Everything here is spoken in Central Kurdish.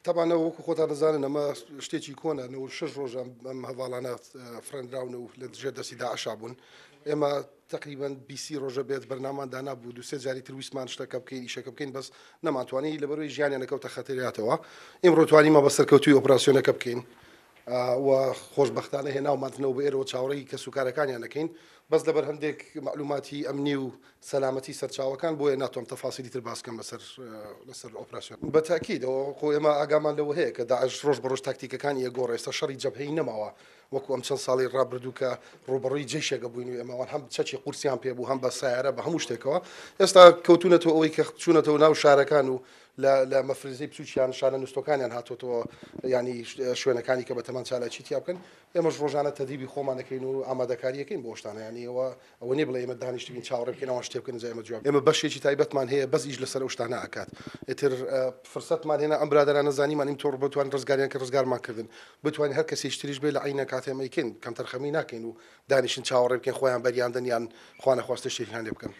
طبعا وەکو خۆتان دەزانن ئەمە شتێکی کۆنە و 6 ڕۆژە ئەم هەواڵانە فرەنراون و لە دژێر دەستی داعشا بوون ئێمە تقریبان 20 ڕۆژە بێت بەرنامان دانابوو دو سێ جاری تر ویسمان شتەکە بکەین ئیشەکە بکەین بەس نەمانتوانی لەبەرەوەی ژیانیان نەکەوتە خەتەراتەوە ئێمڕۆ توانیمە بە سەرکەوتوی ئۆپراسیۆنەکە بکەین و خۆشببختانە هێناومانتنەوە بە ئێرەوە چاوەڕێی کە سوکارەکانیان نەکەین بەس لەبەر هەندێک معلوماتی ئەمنی و سەلامەتی سەرچاوەکان بۆیە ناتوانم تەفاسیلی تر باسکەم لەسەر ئۆپراسیۆن بەتاکیدەوە خۆ ئێمە ئاگامان لەوە هەیە کە داعش ڕۆژ بە ڕۆژ تاکتیکەکانی ئێگۆڕ ئێستا شەڕی جەبهەیی نەماوە وەکو ئەم چەند ساڵی ڕابردوو کە ڕوبەڕووی جێشێکە بووین و ئێمەوان هەم چەکی قورسیان پێ بوو هەم بە سایارە بە هەموو شتێکەوە ئێستا کەوتونەتەوە ئەوەی کە چوونەتەوە ناو شارەکان و لە مەفرزەی بچووکیان شانە نووسەکانیان هاتوۆتەوە ینی شوێنەکانی کە بە تەمان چالاکی تیا بکەن ئێمەش ڕۆژانە تەدیبی خۆمانەکەین و ئامادەکاریەکەین بۆ شتانە ینی ئەوە نیە بڵێ ئێمە دانیشتبین چاوەڕێ بکەینەوە شتێ بکەن ئێمە جواب ئێمە بەشێکی تایبەتمان هەیە بەس ئیش لەسەر ئەو شتانە ئاکات ئێتر فرسەتمان هێنا ئەم برادرانە زانیمان ئیم تۆڕ بتوان ڕزگاریان کە ڕزگارمان کردن بتوانین هەر کەسێک تریش بێ لە عینە کاتێمەیکەین کەم تەرخەمی ناکەین و دانیشتن چاوەڕێ بکەین خۆیان بەریاندن یان خوا نەخواستە شتێکیان لێ بکەن